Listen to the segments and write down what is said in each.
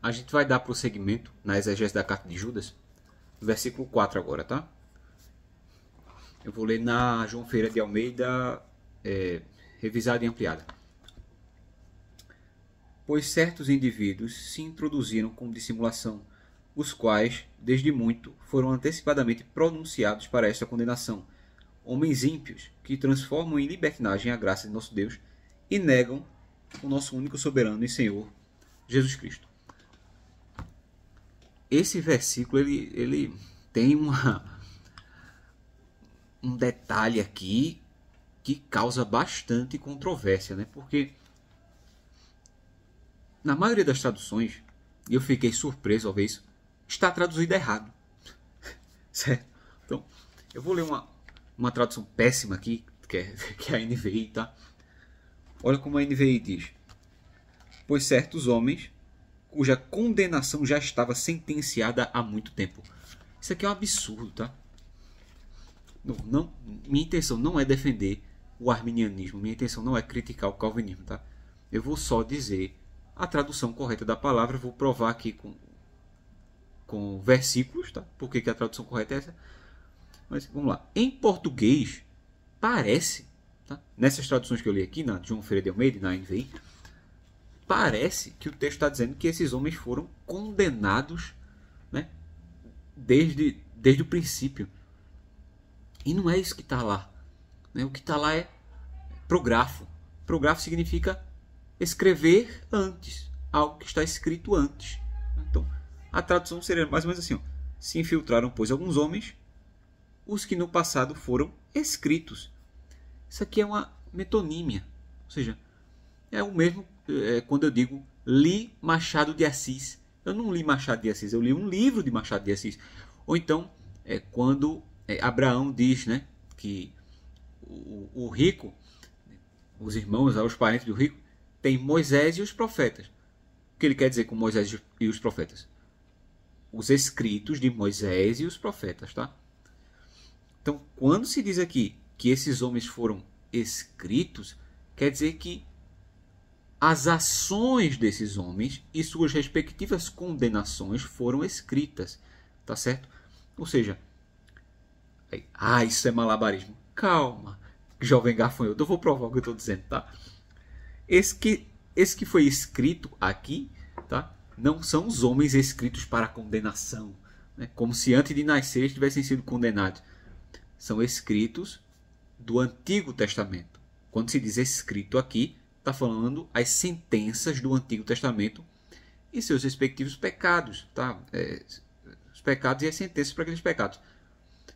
A gente vai dar prosseguimento na exegese da carta de Judas, versículo 4 agora, tá? Eu vou ler na João Ferreira de Almeida, revisada e ampliada. Pois certos indivíduos se introduziram com dissimulação, os quais, desde muito, foram antecipadamente pronunciados para esta condenação. Homens ímpios, que transformam em libertinagem a graça de nosso Deus e negam o nosso único soberano e Senhor, Jesus Cristo. Esse versículo ele tem um detalhe aqui que causa bastante controvérsia, né? Porque na maioria das traduções, e eu fiquei surpreso ao ver isso, está traduzido errado. Certo? Então, eu vou ler uma tradução péssima aqui, que é a NVI, tá? Olha como a NVI diz. Pois certos homens, cuja condenação já estava sentenciada há muito tempo. Isso aqui é um absurdo, tá? Não, minha intenção não é defender o arminianismo, minha intenção não é criticar o calvinismo, tá? Eu vou só dizer a tradução correta da palavra, vou provar aqui com versículos, tá? Por que a tradução correta é essa? Mas vamos lá. Em português, parece, tá? Nessas traduções que eu li aqui, na João Ferreira de Almeida e na NVI, parece que o texto está dizendo que esses homens foram condenados, né? desde o princípio. E não é isso que está lá. Né? O que está lá é prografo. Prografo significa escrever antes. Algo que está escrito antes. Então, a tradução seria mais ou menos assim. Ó. Se infiltraram, pois, alguns homens, os que no passado foram escritos. Isso aqui é uma metonímia. Ou seja, é o mesmo quando eu digo li Machado de Assis. Eu não li Machado de Assis, eu li um livro de Machado de Assis. Ou então, quando Abraão diz, né, que o rico, os irmãos, os parentes do rico, tem Moisés e os profetas. O que ele quer dizer com Moisés e os profetas? Os escritos de Moisés e os profetas, tá? Então, quando se diz aqui que esses homens foram escritos, quer dizer que as ações desses homens e suas respectivas condenações foram escritas, tá certo? Ou seja, isso é malabarismo. Calma, jovem gafanhoto, eu vou provar o que eu estou dizendo, tá? Esse que foi escrito aqui, tá? Não são os homens escritos para condenação, né? Como se antes de nascer tivessem sido condenados. São escritos do Antigo Testamento. Quando se diz escrito aqui, está falando as sentenças do Antigo Testamento e seus respectivos pecados, tá? Os pecados e as sentenças para aqueles pecados.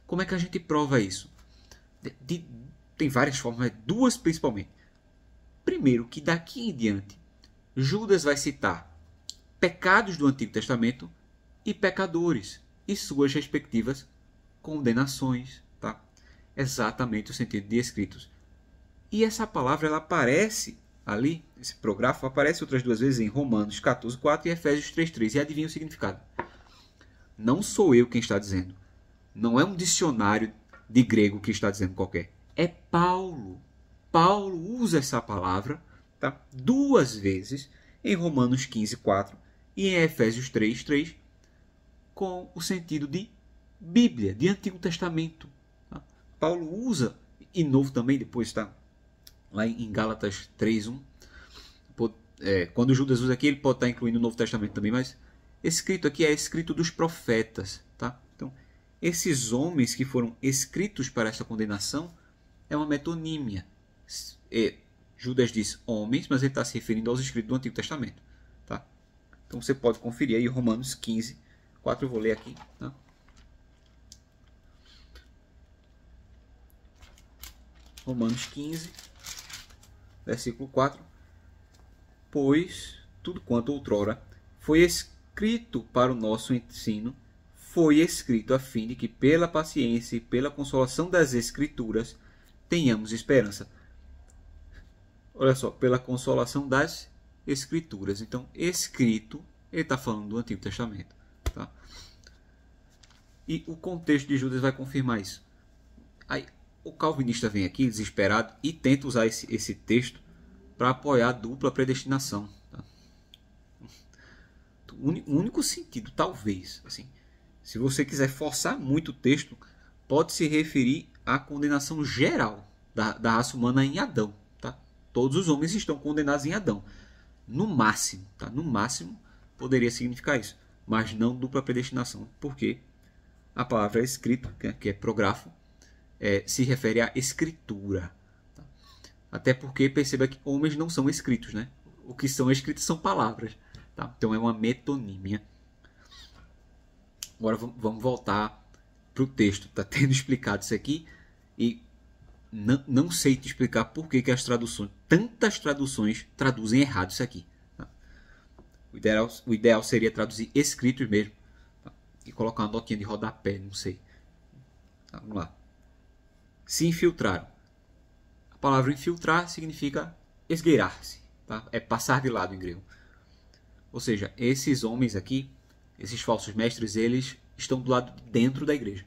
Como é que a gente prova isso? Tem várias formas, duas principalmente. Primeiro, que daqui em diante, Judas vai citar pecados do Antigo Testamento e pecadores e suas respectivas condenações, tá? Exatamente o sentido de escritos. E essa palavra ela aparece ali, esse prografo aparece outras duas vezes em Romanos 14:4 e Efésios 3:3. E adivinha o significado? Não sou eu quem está dizendo. Não é um dicionário de grego que está dizendo qualquer. É Paulo. Paulo usa essa palavra, tá? Duas vezes em Romanos 15:4 e em Efésios 3:3 com o sentido de Bíblia, de Antigo Testamento. Tá? Paulo usa, e Novo também, depois está lá em Gálatas 3:1. Quando Judas usa aqui, ele pode estar incluindo o Novo Testamento também, mas escrito aqui é escrito dos profetas. Tá? Então, esses homens que foram escritos para essa condenação é uma metonímia. Judas diz homens, mas ele está se referindo aos escritos do Antigo Testamento. Tá? Então você pode conferir aí Romanos 15:4, eu vou ler aqui. Tá? Romanos 15, versículo 4. Pois tudo quanto outrora foi escrito para o nosso ensino, foi escrito a fim de que pela paciência e pela consolação das Escrituras tenhamos esperança. Olha só, pela consolação das Escrituras. Então, escrito, ele está falando do Antigo Testamento. Tá? E o contexto de Judas vai confirmar isso. Aí, o calvinista vem aqui desesperado e tenta usar esse texto para apoiar a dupla predestinação. Tá? O único sentido, talvez, assim, se você quiser forçar muito o texto, pode se referir à condenação geral da raça humana em Adão. Tá? Todos os homens estão condenados em Adão. No máximo, tá? No máximo poderia significar isso, mas não dupla predestinação, porque a palavra escrito, que é prografo, se refere à escritura. Tá? Até porque perceba que homens não são escritos, né? O que são escritos são palavras. Tá? Então é uma metonímia. Agora vamos voltar para o texto. Está tendo explicado isso aqui e não sei te explicar por que as traduções, tantas traduções, traduzem errado isso aqui. Tá? O ideal seria traduzir escritos mesmo, tá? E colocar uma notinha de rodapé, não sei. Tá, vamos lá. Se infiltraram. A palavra infiltrar significa esgueirar-se. Tá? É passar de lado em grego. Ou seja, esses homens aqui, esses falsos mestres, eles estão do lado de dentro da igreja.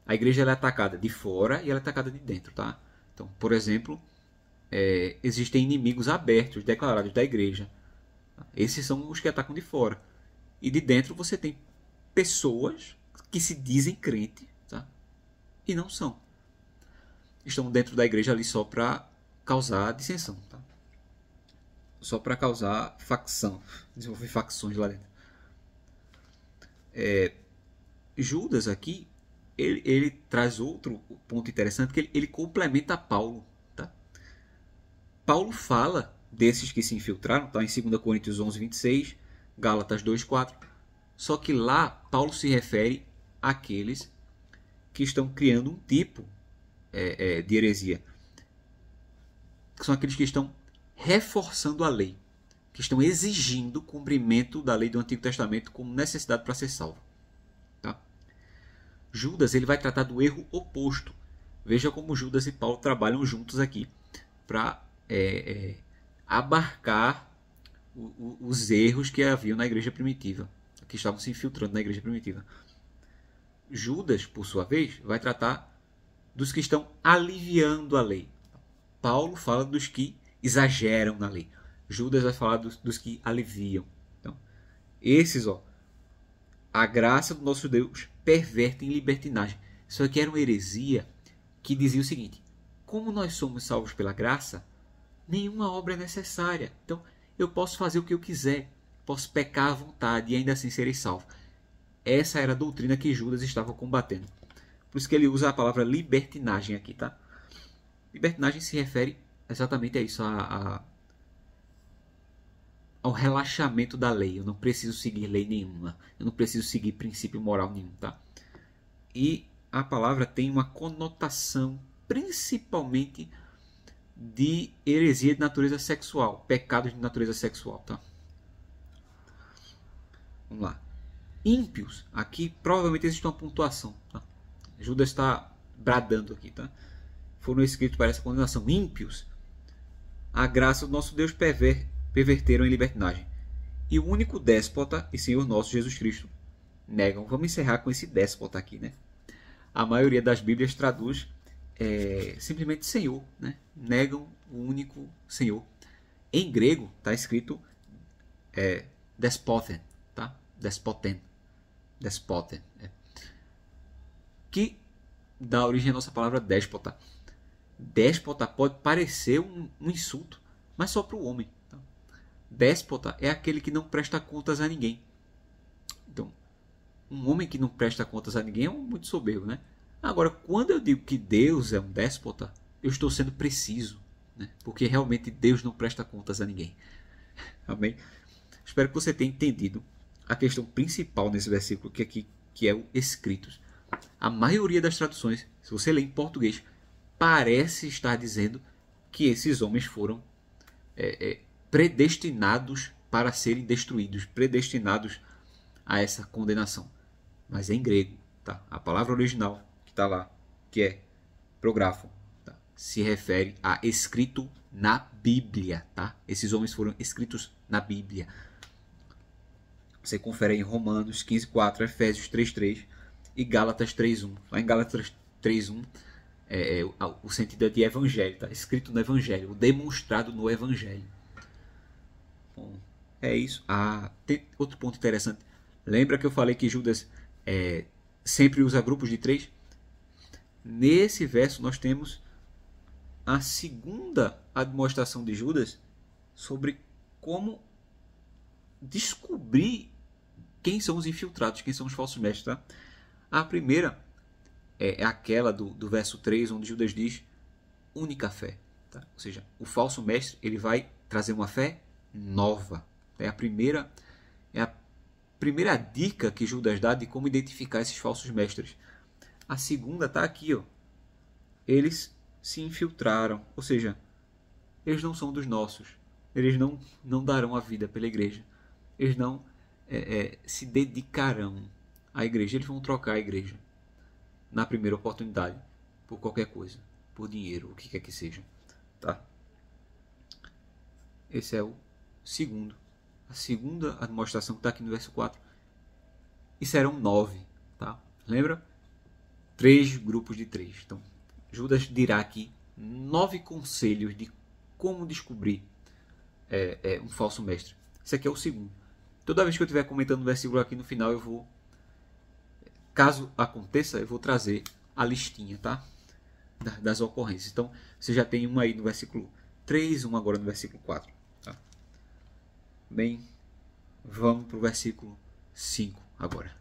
A igreja ela é atacada de fora e ela é atacada de dentro. Tá? Então, por exemplo, existem inimigos abertos, declarados da igreja. Esses são os que atacam de fora. E de dentro você tem pessoas que se dizem crentes, tá? E não são. Estão dentro da igreja ali só para causar dissensão. Tá? Só para causar facção. Desenvolver facções lá dentro. Judas aqui, ele traz outro ponto interessante, que ele complementa Paulo. Tá? Paulo fala desses que se infiltraram, tá? Em 2 Coríntios 11, 26, Gálatas 2, 4. Só que lá, Paulo se refere àqueles que estão criando um tipo de heresia. Que são aqueles que estão reforçando a lei, que estão exigindo o cumprimento da lei do Antigo Testamento como necessidade para ser salvo. Tá? Judas ele vai tratar do erro oposto. Veja como Judas e Paulo trabalham juntos aqui para abarcar os erros que haviam na igreja primitiva, que estavam se infiltrando na igreja primitiva. Judas, por sua vez, vai tratar dos que estão aliviando a lei. Paulo fala dos que exageram na lei. Judas vai falar dos que aliviam. Então, esses, a graça do nosso Deus perverte em libertinagem. Isso aqui era uma heresia que dizia o seguinte: como nós somos salvos pela graça, nenhuma obra é necessária. Então, eu posso fazer o que eu quiser, posso pecar à vontade e ainda assim serei salvo. Essa era a doutrina que Judas estava combatendo. Por isso que ele usa a palavra libertinagem aqui, tá? Libertinagem se refere exatamente a isso, ao relaxamento da lei. Eu não preciso seguir lei nenhuma. Eu não preciso seguir princípio moral nenhum, tá? E a palavra tem uma conotação principalmente de heresia de natureza sexual, pecados de natureza sexual, tá? Vamos lá. Ímpios, aqui provavelmente existe uma pontuação, tá? Judas está bradando aqui, tá? Foram escritos para essa condenação. Ímpios, a graça do nosso Deus perverteram em libertinagem. E o único déspota e Senhor nosso Jesus Cristo negam. Vamos encerrar com esse déspota aqui, né? A maioria das Bíblias traduz simplesmente Senhor, né? Negam o único Senhor. Em grego está escrito despoten, tá? Despoten, que dá origem à nossa palavra déspota. Déspota pode parecer um insulto, mas só para o homem. Tá? Déspota é aquele que não presta contas a ninguém. Então, um homem que não presta contas a ninguém é muito soberbo, né? Agora, quando eu digo que Deus é um déspota, eu estou sendo preciso, né? Porque realmente Deus não presta contas a ninguém. Amém? Espero que você tenha entendido a questão principal nesse versículo, que é o escritos. A maioria das traduções, se você ler em português, parece estar dizendo que esses homens foram predestinados para serem destruídos, predestinados a essa condenação. Mas é em grego, tá? A palavra original que está lá, que é prografo, tá? Se refere a escrito na Bíblia, tá? Esses homens foram escritos na Bíblia. Você confere aí em Romanos 15:4, Efésios 3:3 e Gálatas 3:1. Lá em Gálatas 3:1 o sentido é de evangelho, tá? Escrito no evangelho, demonstrado no evangelho. Bom, É isso. Tem outro ponto interessante. Lembra que eu falei que Judas sempre usa grupos de 3? Nesse verso nós temos a segunda admoestação de Judas sobre como descobrir quem são os infiltrados, quem são os falsos mestres. Tá? A primeira é aquela do verso 3, onde Judas diz única fé. Tá? Ou seja, o falso mestre ele vai trazer uma fé nova. É a primeira dica que Judas dá de como identificar esses falsos mestres. A segunda está aqui, ó. Eles se infiltraram, ou seja, eles não são dos nossos. Eles não darão a vida pela igreja. Eles não se dedicarão à igreja. Eles vão trocar a igreja na primeira oportunidade por qualquer coisa, por dinheiro, o que quer que seja. Tá? Esse é o segundo. A segunda demonstração que está aqui no verso 4. E serão 9. Tá? Lembra? 3 grupos de 3. Então, Judas dirá aqui 9 conselhos de como descobrir um falso mestre. Esse aqui é o segundo. Toda vez que eu estiver comentando o versículo aqui no final, eu vou, caso aconteça, eu vou trazer a listinha, tá? Das ocorrências. Então, você já tem uma aí no versículo 3, uma agora no versículo 4. Tá? Bem, vamos para o versículo 5 agora.